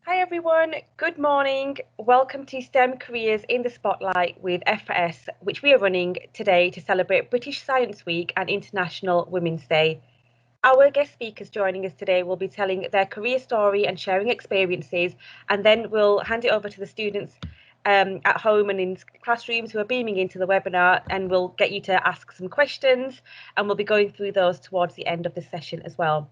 Hi everyone, good morning. Welcome to STEM Careers in the Spotlight with F4S, which we are running today to celebrate British Science Week and International Women's Day. Our guest speakers joining us today will be telling their career story and sharing experiences, and then we'll hand it over to the students at home and in classrooms who are beaming into the webinar, and we'll get you to ask some questions, and we'll be going through those towards the end of the session as well.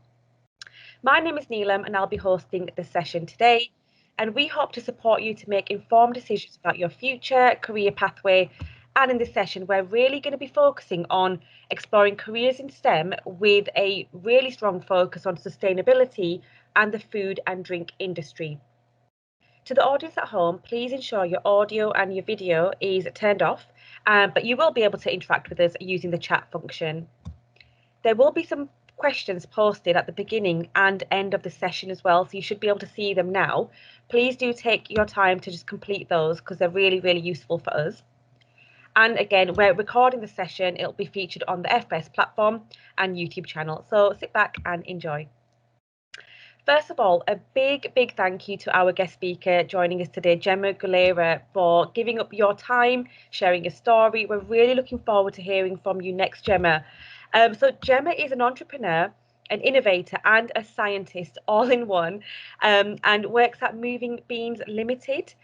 My name is Neelam and I'll be hosting this session today, and we hope to support you to make informed decisions about your future career pathway. And in this session, we're really going to be focusing on exploring careers in STEM with a really strong focus on sustainability and the food and drink industry. To the audience at home, please ensure your audio and your video is turned off, but you will be able to interact with us using the chat function. There will be some questions posted at the beginning and end of the session as well, so you should be able to see them now. Please do take your time to just complete those because they're really, really useful for us. And again, we're recording the session. It'll be featured on the F4S platform and YouTube channel. So sit back and enjoy. First of all, a big, big thank you to our guest speaker joining us today, Gemma, for giving up your time, sharing your story. We're really looking forward to hearing from you next, Gemma. So Gemma is an entrepreneur, an innovator and a scientist all in one, and works at Moving Beans Ltd.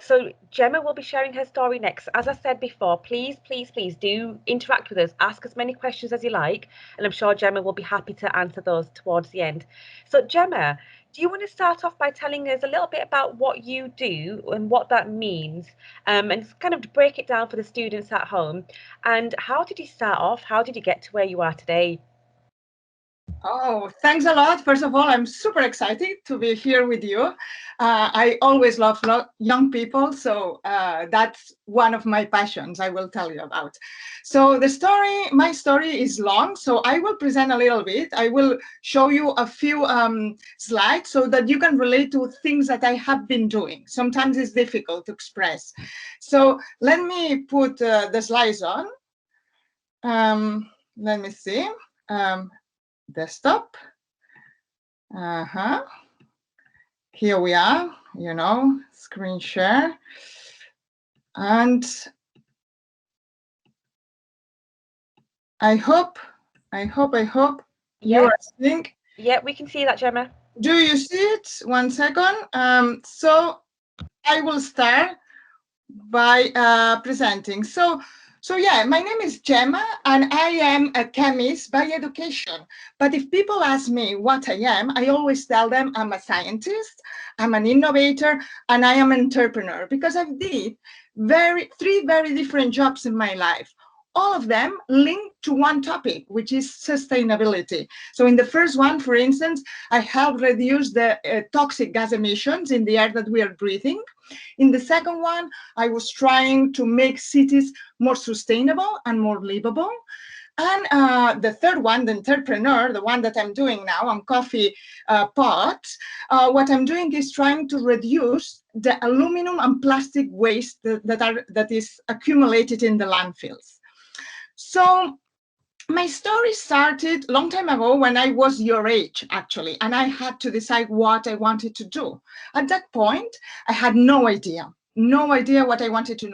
So Gemma will be sharing her story next. As I said before, please do interact with us. Ask as many questions as you like, and I'm sure Gemma will be happy to answer those towards the end. So Gemma, do you want to start off by telling us a little bit about what you do and what that means, and kind of break it down for the students at home? And how did you start off? How did you get to where you are today? Oh, thanks a lot. First of all, I'm super excited to be here with you. I always love young people, so that's one of my passions I will tell you about. So my story is long, so I will present a little bit. I will show you a few slides so that you can relate to things that I have been doing. Sometimes it's difficult to express. So let me put the slides on. Let me see. Desktop. Here we are, screen share. And I hope you are seeing. Yeah, we can see that, Gemma. Do you see it? 1 second. So I will start by presenting. So yeah, my name is Gemma, and I am a chemist by education. But if people ask me what I am, I always tell them I'm a scientist, I'm an innovator, and I am an entrepreneur, because I've did three very different jobs in my life. All of them linked to one topic, which is sustainability. So in the first one, for instance, I helped reduce the toxic gas emissions in the air that we are breathing. In the second one, I was trying to make cities more sustainable and more livable. And the third one, the entrepreneur, the one that I'm doing now on coffee pots, what I'm doing is trying to reduce the aluminum and plastic waste that is accumulated in the landfills. So my story started a long time ago when I was your age, actually, and I had to decide what I wanted to do. At that point, I had no idea what I wanted to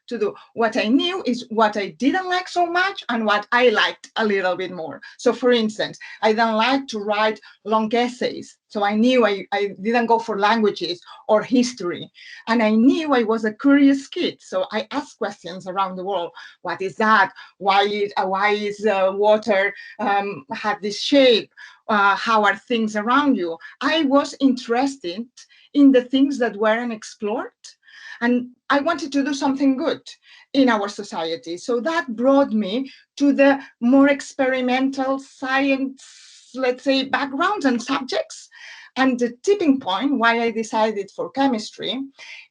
do. What I knew is what I didn't like so much and what I liked a little bit more. So for instance, I didn't like to write long essays. So I knew I didn't go for languages or history. And I knew I was a curious kid. So I asked questions around the world. What is that? Why is water have this shape? How are things around you? I was interested in the things that weren't explored. And I wanted to do something good in our society. So that brought me to the more experimental science, let's say, backgrounds and subjects. And the tipping point why I decided for chemistry,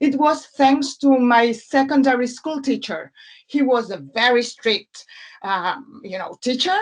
it was thanks to my secondary school teacher. He was a very strict, teacher,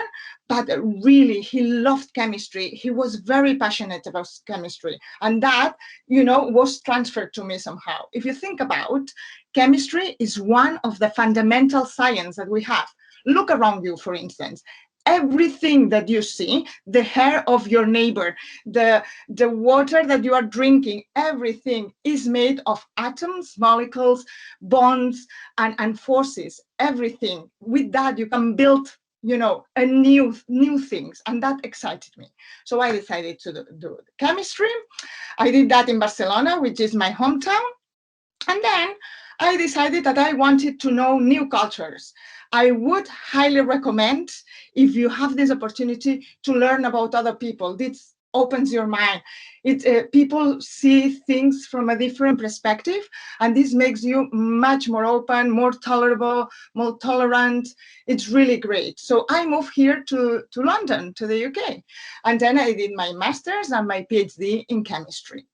but really he loved chemistry. He was very passionate about chemistry, and that, was transferred to me somehow. If you think about, chemistry is one of the fundamental science that we have. Look around you, for instance. everything that you see, the hair of your neighbor, the water that you are drinking, everything is made of atoms, molecules, bonds, and forces, everything. With that, you can build, a new things, and that excited me. So I decided to do chemistry. I did that in Barcelona, which is my hometown. And then I decided that I wanted to know new cultures. I would highly recommend, if you have this opportunity, to learn about other people. This opens your mind. People see things from a different perspective, and this makes you much more open, more tolerable, more tolerant. It's really great. So I moved here to London, to the UK, and then I did my master's and my PhD in chemistry.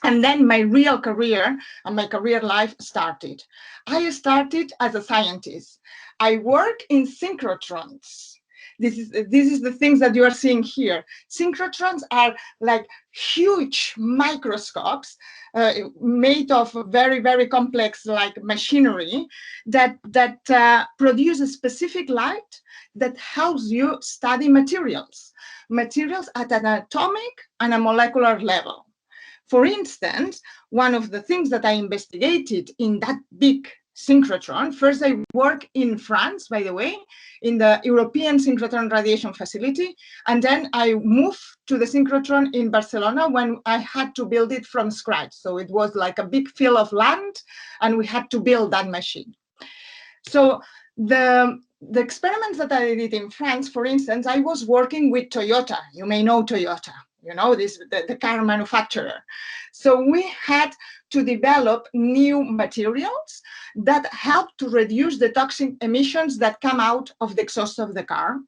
And then my real career and my career life started. I started as a scientist. I work in synchrotrons. This is the things that you are seeing here. Synchrotrons are like huge microscopes made of very, very complex like machinery that produce a specific light that helps you study materials at an atomic and a molecular level. For instance, one of the things that I investigated in that big synchrotron, first I worked in France, by the way, in the European Synchrotron Radiation Facility, and then I moved to the synchrotron in Barcelona when I had to build it from scratch. So it was like a big field of land, and we had to build that machine. So the experiments that I did in France, for instance, I was working with Toyota. You may know Toyota. The car manufacturer. So we had to develop new materials that help to reduce the toxic emissions that come out of the exhaust of the car.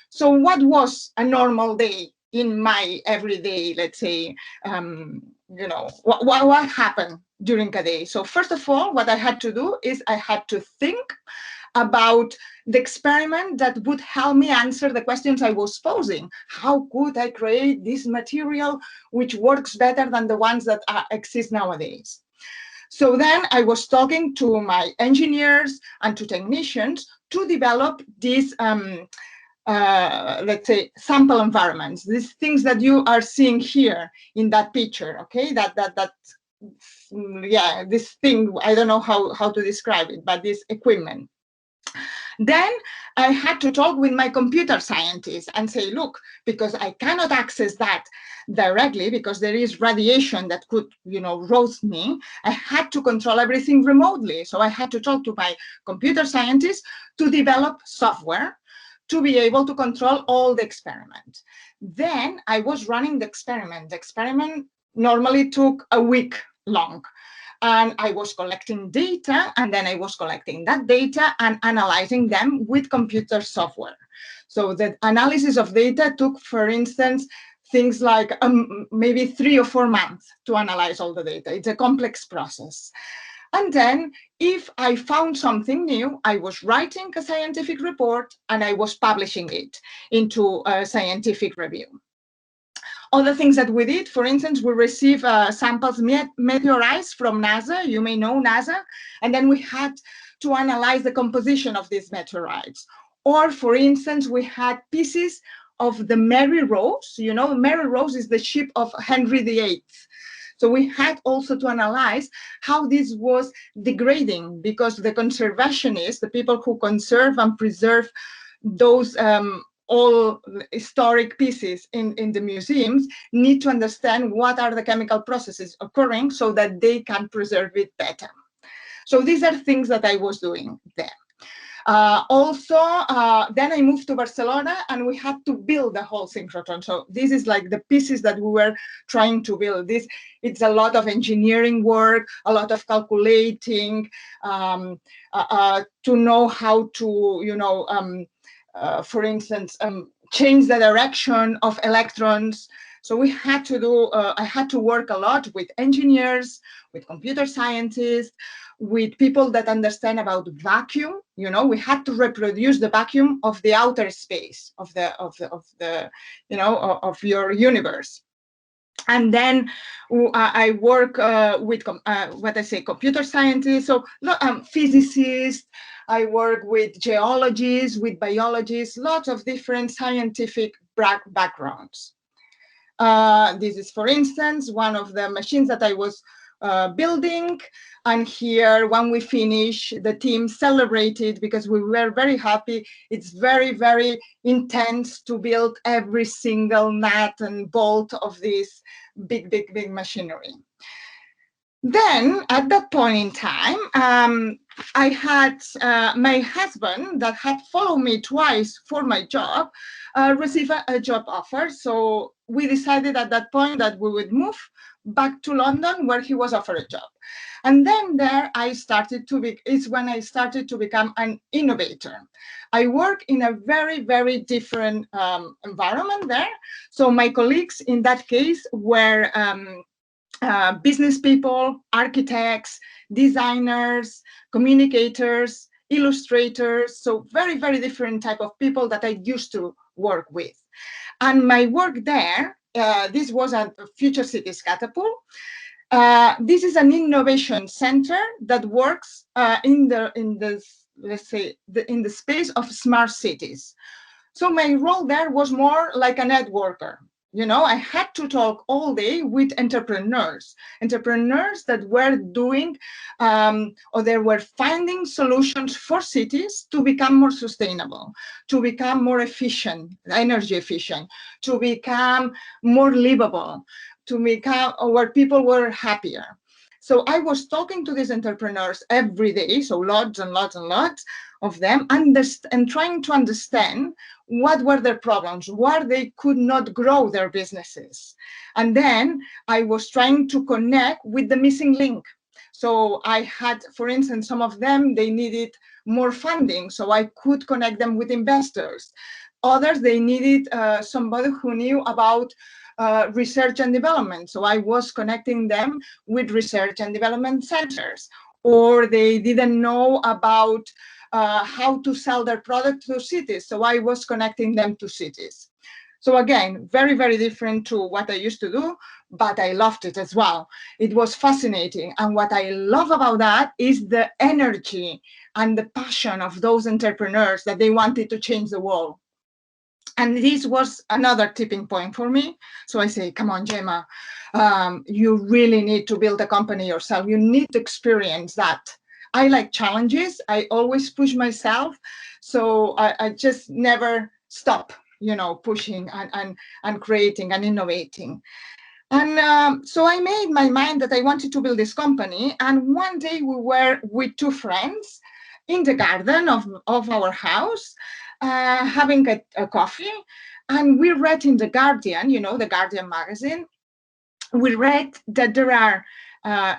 So what was a normal day in my everyday, let's say, what happened during a day? So first of all, what I had to do is I had to think about the experiment that would help me answer the questions I was posing. How could I create this material which works better than the ones that exist nowadays? So then I was talking to my engineers and to technicians to develop these, let's say, sample environments, these things that you are seeing here in that picture, okay? This thing, I don't know how to describe it, but this equipment. Then I had to talk with my computer scientist and say, look, because I cannot access that directly because there is radiation that could, roast me, I had to control everything remotely. So I had to talk to my computer scientist to develop software to be able to control all the experiment. Then I was running the experiment. The experiment normally took a week long. And I was collecting data, and then I was collecting that data and analyzing them with computer software. So the analysis of data took, for instance, things like maybe 3 or 4 months to analyze all the data. It's a complex process. And then if I found something new, I was writing a scientific report and I was publishing it into a scientific review. Other things that we did, for instance, we receive samples meteorized from NASA. You may know NASA. And then we had to analyze the composition of these meteorites. Or, for instance, we had pieces of the Mary Rose. Mary Rose is the ship of Henry VIII. So we had also to analyze how this was degrading, because the conservationists, the people who conserve and preserve those all historic pieces in the museums, need to understand what are the chemical processes occurring so that they can preserve it better. So these are things that I was doing there. Then I moved to Barcelona and we had to build the whole synchrotron. So this is like the pieces that we were trying to build. It's a lot of engineering work, a lot of calculating, to know how to, for instance, change the direction of electrons. So we had to do, I had to work a lot with engineers, with computer scientists, with people that understand about vacuum. We had to reproduce the vacuum of the outer space of your universe. And then I work with computer scientists, so physicists. I work with geologists, with biologists, lots of different scientific backgrounds. This is, for instance, one of the machines that I was building. And here, when we finish, the team celebrated because we were very happy. It's very, very intense to build every single nut and bolt of this big, big, big machinery. Then, at that point in time, I had my husband that had followed me twice for my job receive a job offer. So we decided at that point that we would move back to London, where he was offered a job. And then there I started to be, is when I started to become an innovator. I work in a very, very different environment there. So my colleagues in that case were business people, architects, designers, communicators, illustrators, so very, very different type of people that I used to work with. And my work there, this was at Future Cities Catapult. This is an innovation center that works in the space of smart cities. So my role there was more like a networker. You know, I had to talk all day with entrepreneurs that were doing or they were finding solutions for cities to become more sustainable, to become more efficient, energy efficient, to become more livable, to become where people were happier. So I was talking to these entrepreneurs every day, so lots and lots and lots of them, and trying to understand what were their problems, why they could not grow their businesses. And then I was trying to connect with the missing link. So I had, for instance, some of them, they needed more funding, so I could connect them with investors. Others, they needed somebody who knew about research and development. So I was connecting them with research and development centers. Or they didn't know about how to sell their product to cities. So I was connecting them to cities. So again, very, very different to what I used to do, but I loved it as well. It was fascinating. And what I love about that is the energy and the passion of those entrepreneurs that they wanted to change the world. And this was another tipping point for me. So I say, come on, Gemma, you really need to build a company yourself. You need to experience that. I like challenges. I always push myself. So I just never stop, you know, pushing and creating and innovating. And so I made my mind that I wanted to build this company. And one day we were with two friends in the garden of our house, having a coffee. And we read in The Guardian, you know, the Guardian magazine, we read that there are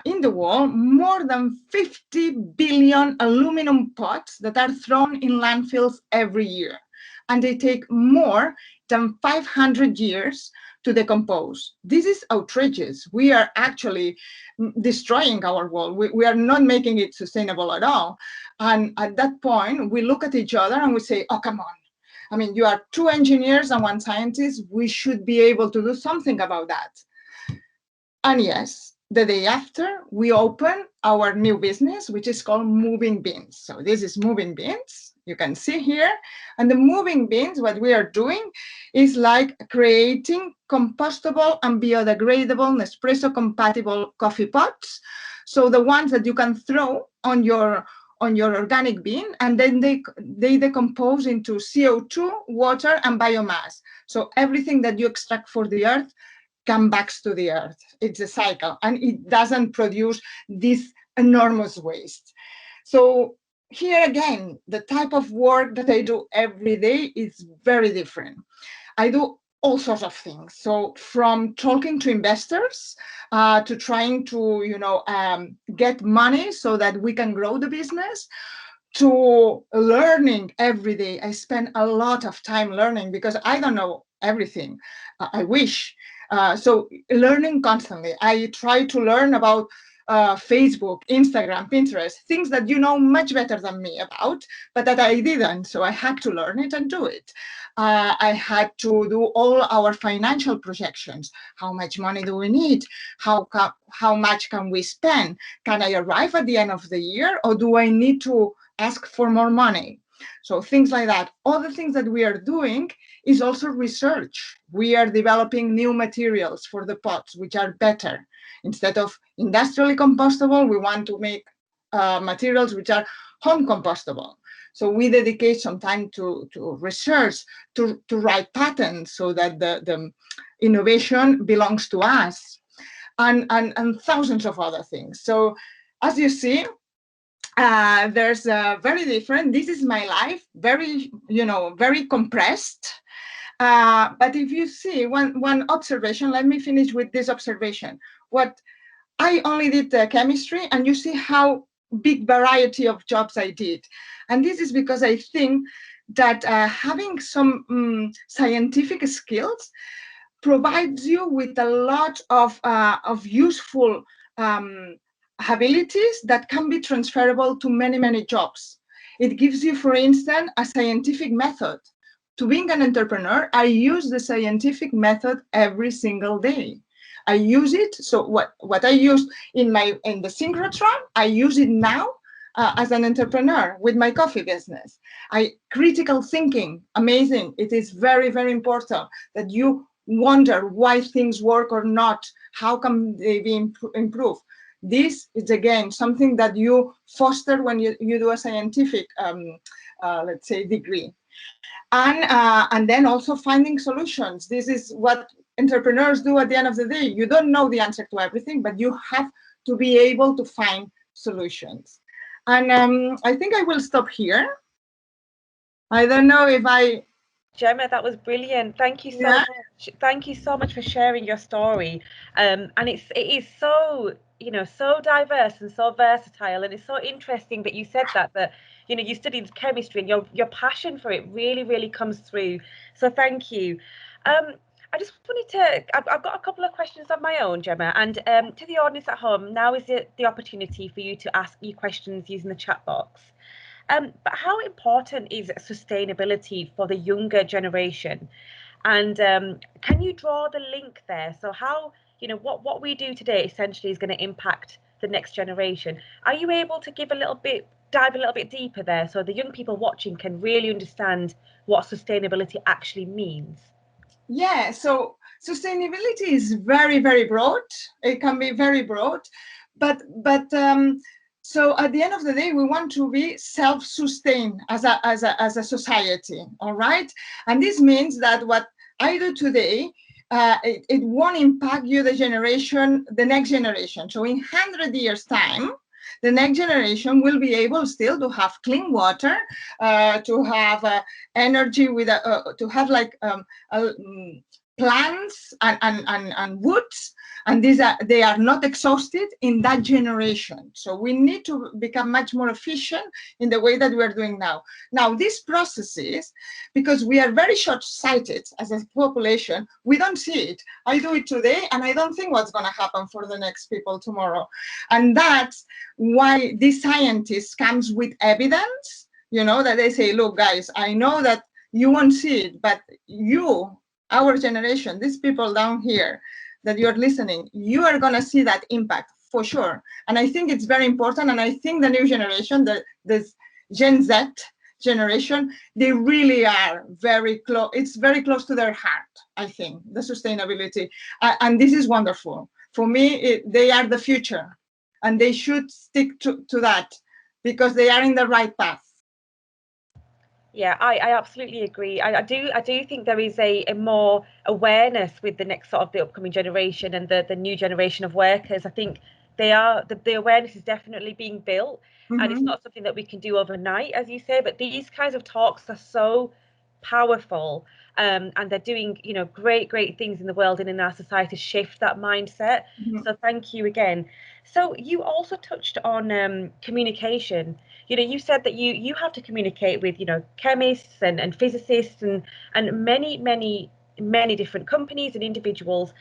in the world more than 50 billion aluminum pots that are thrown in landfills every year. And they take more than 500 years to decompose. This is outrageous. We are actually destroying our world. We are not making it sustainable at all. And at that point, we look at each other and we say, oh, come on. I mean, you are two engineers and one scientist. We should be able to do something about that. And yes, the day after, we open our new business, which is called Moving Beans. So this is Moving Beans. You can see here. And the Moving Beans, what we are doing is like creating compostable and biodegradable Nespresso compatible coffee pots. So the ones that you can throw on your organic bean, and then they decompose into CO2, water, and biomass. So everything that you extract for the earth comes back to the earth. It's a cycle, and it doesn't produce this enormous waste. So here again, the type of work that I do every day is very different. I do all sorts of things. So from talking to investors to trying to, get money so that we can grow the business, to learning every day. I spend a lot of time learning because I don't know everything. I wish. So learning constantly. I try to learn about Facebook, Instagram, Pinterest, things that you know much better than me about, but that I didn't. So I had to learn it and do it. I had to do all our financial projections. How much money do we need? How much can we spend? Can I arrive at the end of the year, or do I need to ask for more money? So things like that. Other things that we are doing is also research. We are developing new materials for the pots, which are better. Instead of industrially compostable, we want to make materials which are home compostable. So we dedicate some time to research, to write patents so that the innovation belongs to us, and thousands of other things. So as you see, there's very different. This is my life, very, very compressed. But if you see one observation, let me finish with this observation. What I only did chemistry, and you see how big variety of jobs I did. And this is because I think that having some scientific skills provides you with a lot of useful abilities that can be transferable to many, many jobs. It gives you, for instance, a scientific method. To being an entrepreneur, I use the scientific method every single day. I use it. So what I use in the synchrotron, I use it now as an entrepreneur with my coffee business. Critical thinking, amazing. It is very, very important that you wonder why things work or not. How can they be improved? This is, again, something that you foster when you do a scientific, let's say, degree. And then also finding solutions. This is what entrepreneurs do at the end of the day. You don't know the answer to everything, but you have to be able to find solutions. And I think I will stop here. I don't know if Gemma, that was brilliant. Thank you so much. Thank you so much for sharing your story. And it is so, so diverse and so versatile. And it's so interesting that you said that you studied chemistry and your passion for it really, really comes through. So thank you. I just wanted to, I've got a couple of questions of my own, Gemma, and to the audience at home, now is the opportunity for you to ask your questions using the chat box. But how important is sustainability for the younger generation? And can you draw the link there? So how, what we do today essentially is going to impact the next generation. Are you able to dive a little bit deeper there so the young people watching can really understand what sustainability actually means? Yeah, so sustainability is very, very broad. It can be very broad, but so at the end of the day, we want to be self-sustained as a society, all right? And this means that what I do today, it won't impact you, the next generation. So in 100 years' time, the next generation will be able still to have clean water, to have energy to have plants and woods, and they are not exhausted in that generation. So we need to become much more efficient in the way that we are doing now. Now, these processes, because we are very short-sighted as a population, we don't see it. I do it today, and I don't think what's going to happen for the next people tomorrow. And that's why these scientists comes with evidence, that they say, look, guys, I know that you won't see it, but our generation, these people down here that you're listening, you are going to see that impact for sure. And I think it's very important. And I think the new generation, the Gen Z generation, they really are very close. It's very close to their heart, I think, the sustainability. And this is wonderful. For me, they are the future. And they should stick to that because they are in the right path. Yeah, I absolutely agree. I do think there is a more awareness with the upcoming generation and the new generation of workers. I think the awareness is definitely being built, and it's not something that we can do overnight, as you say, but these kinds of talks are so powerful, and they're doing great things in the world and in our society to shift that mindset. So thank you again. So you also touched on communication. You said that you have to communicate with chemists and physicists and many different companies and individuals.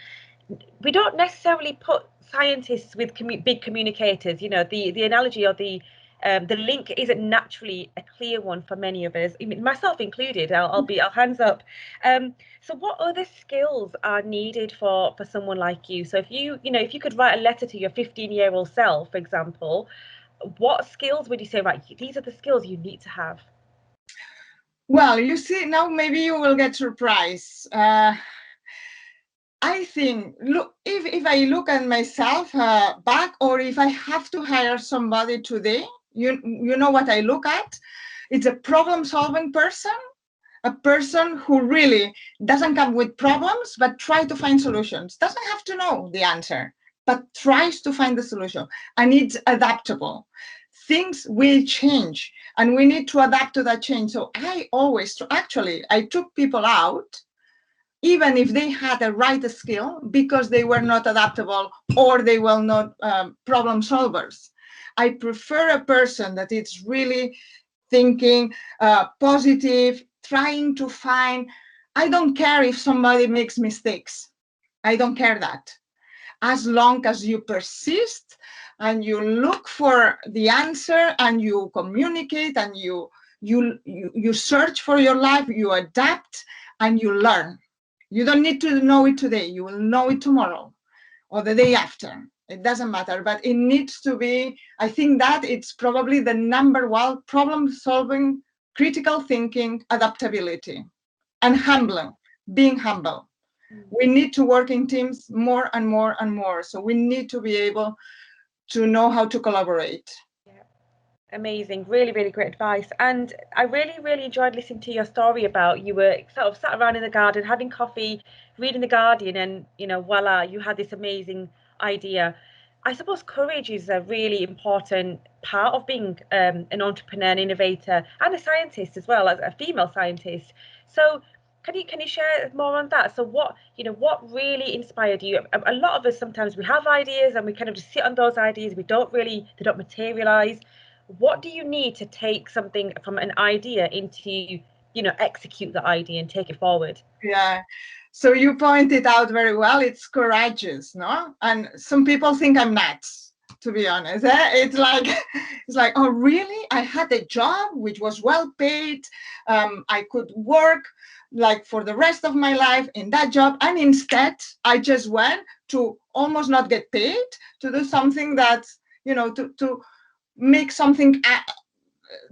we don't necessarily put scientists with big communicators. You know, the analogy or the link isn't naturally a clear one for many of us, myself included. I'll hands up. So what other skills are needed for someone like you? So if if you could write a letter to your 15-year-old self, for example, what skills would you say, right, these are the skills you need to have? Well, you see, now maybe you will get surprised. I think, look, if I look at myself back, or if I have to hire somebody today, you know what I look at? It's a problem-solving person, a person who really doesn't come with problems, but try to find solutions. Doesn't have to know the answer, but tries to find the solution. And it's adaptable. Things will change, and we need to adapt to that change. So I always, I took people out even if they had the right skill, because they were not adaptable or they were not problem solvers. I prefer a person that is really thinking positive, trying to find. I don't care if somebody makes mistakes. I don't care that. As long as you persist and you look for the answer and you communicate and you search for your life, you adapt and you learn. You don't need to know it today. You will know it tomorrow or the day after. It doesn't matter, but it needs to be, I think that it's probably the number one: problem solving, critical thinking, adaptability, and humble, being humble. We need to work in teams more and more and more. So we need to be able to know how to collaborate. Yeah. Amazing, really, really great advice. And I really, really enjoyed listening to your story about you were sort of sat around in the garden having coffee, reading the Guardian, and voila, you had this amazing idea. I suppose courage is a really important part of being an entrepreneur, an innovator, and a scientist as well, as a female scientist. So can you share more on that? So what really inspired you? A lot of us, sometimes we have ideas and we kind of just sit on those ideas. They don't materialize. What do you need to take something from an idea into execute the idea and take it forward? Yeah. So you pointed out very well, it's courageous, no? And some people think I'm nuts, to be honest. It's like, oh, really? I had a job which was well paid. I could work like for the rest of my life in that job. And instead, I just went to almost not get paid to do something that, to make something,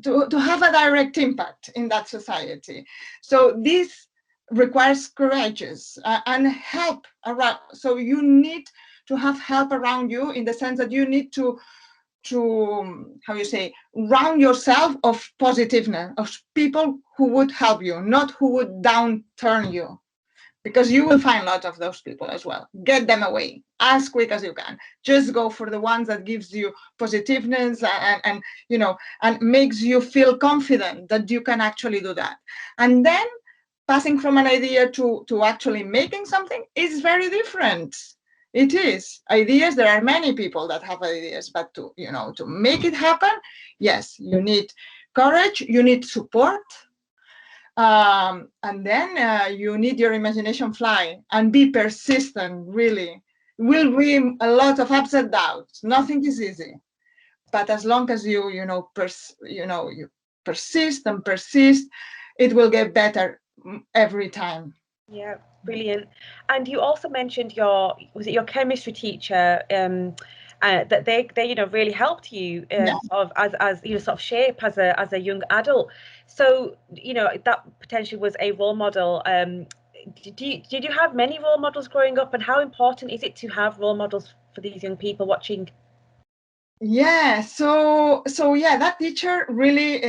to have a direct impact in that society. So this requires courageous and help around. So you need to have help around you, in the sense that you need to how you say, round yourself of positiveness, of people who would help you, not who would downturn you, because you will find a lot of those people as well. Get them away as quick as you can. Just go for the ones that gives you positiveness and makes you feel confident that you can actually do that. And then passing from an idea to actually making something is very different. It is. Ideas, there are many people that have ideas, but to make it happen, yes, you need courage, you need support, and then you need your imagination fly and be persistent. Really, will be a lot of ups and downs. Nothing is easy, but as long as you persist and persist, it will get better every time. Yeah, brilliant. And you also mentioned was it your chemistry teacher, that they really helped you Yeah. sort of as sort of shape as a young adult. So that potentially was a role model. Did you have many role models growing up, and how important is it to have role models for these young people watching? Yeah, so yeah, that teacher really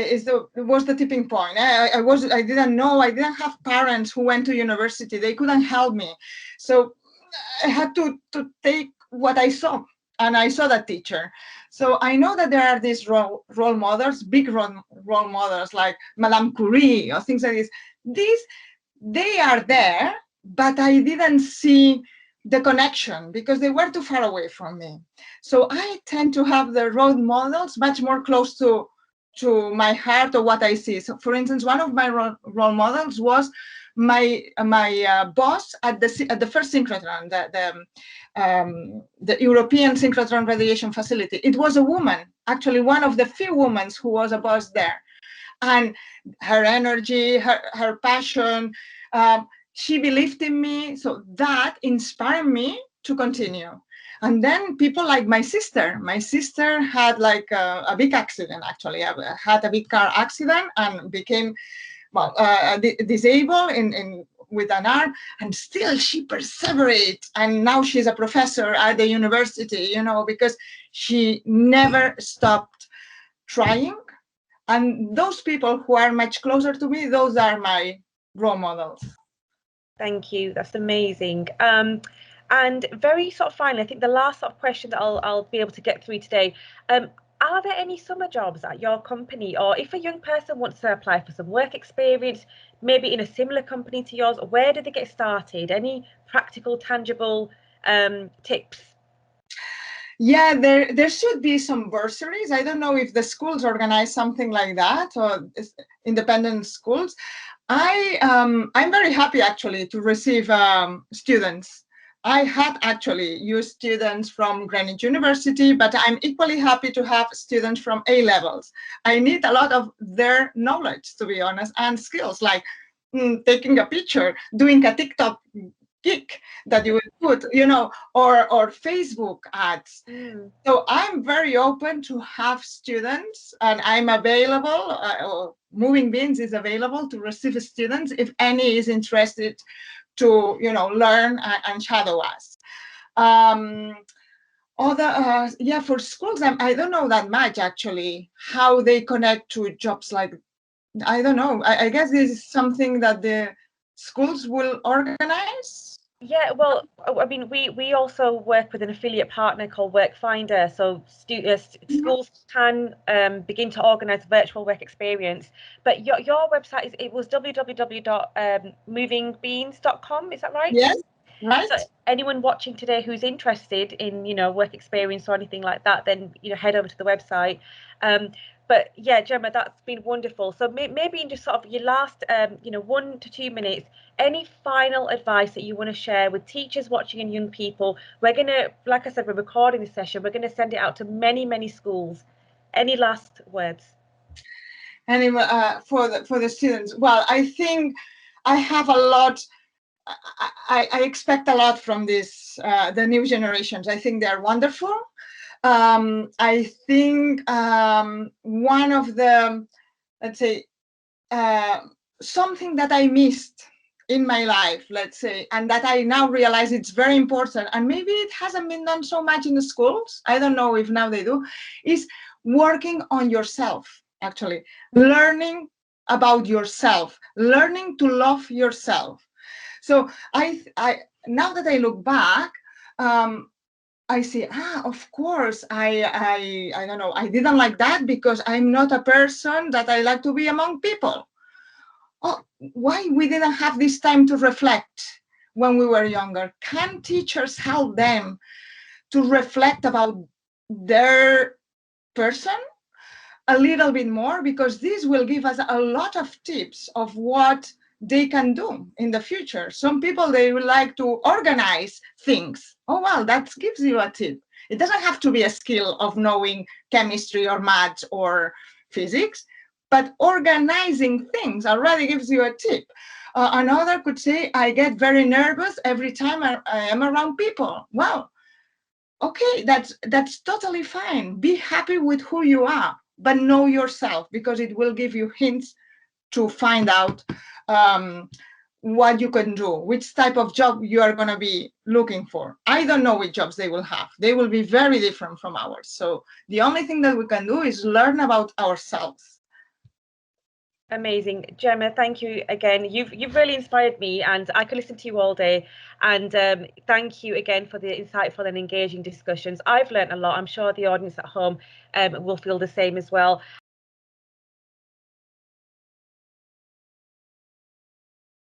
was the tipping point. I didn't know, I didn't have parents who went to university. They couldn't help me, so I had to take what I saw, and I saw that teacher. So I know that there are these role models, big role models like Madame Curie or things like this. They are there, but I didn't see the connection because they were too far away from me. So I tend to have the role models much more close to my heart or what I see. So for instance, one of my role models was my boss at the first synchrotron, the European Synchrotron Radiation Facility. It was a woman, actually one of the few women who was a boss there. And her energy, her passion, she believed in me. So that inspired me to continue. And then people like my sister had like a big accident, actually. Had a big car accident and became, disabled with an arm, and still she persevered. And now she's a professor at the university, because she never stopped trying. And those people who are much closer to me, those are my role models. Thank you. That's amazing. And very sort of finally, I think the last sort of question that I'll be able to get through today. Are there any summer jobs at your company, or if a young person wants to apply for some work experience, maybe in a similar company to yours, where do they get started? Any practical, tangible tips? Yeah, there should be some bursaries. I don't know if the schools organize something like that, or independent schools. I'm very happy actually to receive students. I had actually used students from Greenwich University, but I'm equally happy to have students from A levels. I need a lot of their knowledge, to be honest, and skills like taking a picture, doing a TikTok gig that you would put, or Facebook ads. So I'm very open to have students, and I'm available. Moving Beans is available to receive students if any is interested to, learn and shadow us. For schools, I don't know that much actually, how they connect to jobs like, I don't know. I guess this is something that the schools will organize. Yeah, well, I mean, we also work with an affiliate partner called Workfinder. So schools can begin to organise virtual work experience. But your website it was www.movingbeans.com. Is that right? Yes, right. So anyone watching today who's interested in work experience or anything like that, then head over to the website. But yeah, Gemma, that's been wonderful. So maybe in just sort of your last 1 to 2 minutes, any final advice that you want to share with teachers watching and young people? We're going to, like I said, we're recording this session. We're going to send it out to many, many schools. Any last words? Anyway, for the students, well, I think I have a lot. I expect a lot from this, the new generations. I think they're wonderful. I think one of the, let's say, something that I missed in my life, let's say, and that I now realize it's very important, and maybe it hasn't been done so much in the schools, I don't know if now they do, is working on yourself, actually. Learning about yourself, learning to love yourself. So I now that I look back, I see, of course, I don't know, I didn't like that because I'm not a person that I like to be among people. Oh, why we didn't have this time to reflect when we were younger? Can teachers help them to reflect about their person a little bit more? Because this will give us a lot of tips of what they can do in the future. Some people, they would like to organize things. Oh, well, that gives you a tip. It doesn't have to be a skill of knowing chemistry or maths or physics, but organizing things already gives you a tip. Another could say, I get very nervous every time I am around people. Well, okay, that's totally fine. Be happy with who you are, but know yourself, because it will give you hints to find out what you can do, which type of job you are going to be looking for. I don't know which jobs they will have. They will be very different from ours. So the only thing that we can do is learn about ourselves. Amazing. Gemma, thank you again. You've really inspired me, and I could listen to you all day. And thank you again for the insightful and engaging discussions. I've learned a lot. I'm sure the audience at home will feel the same as well.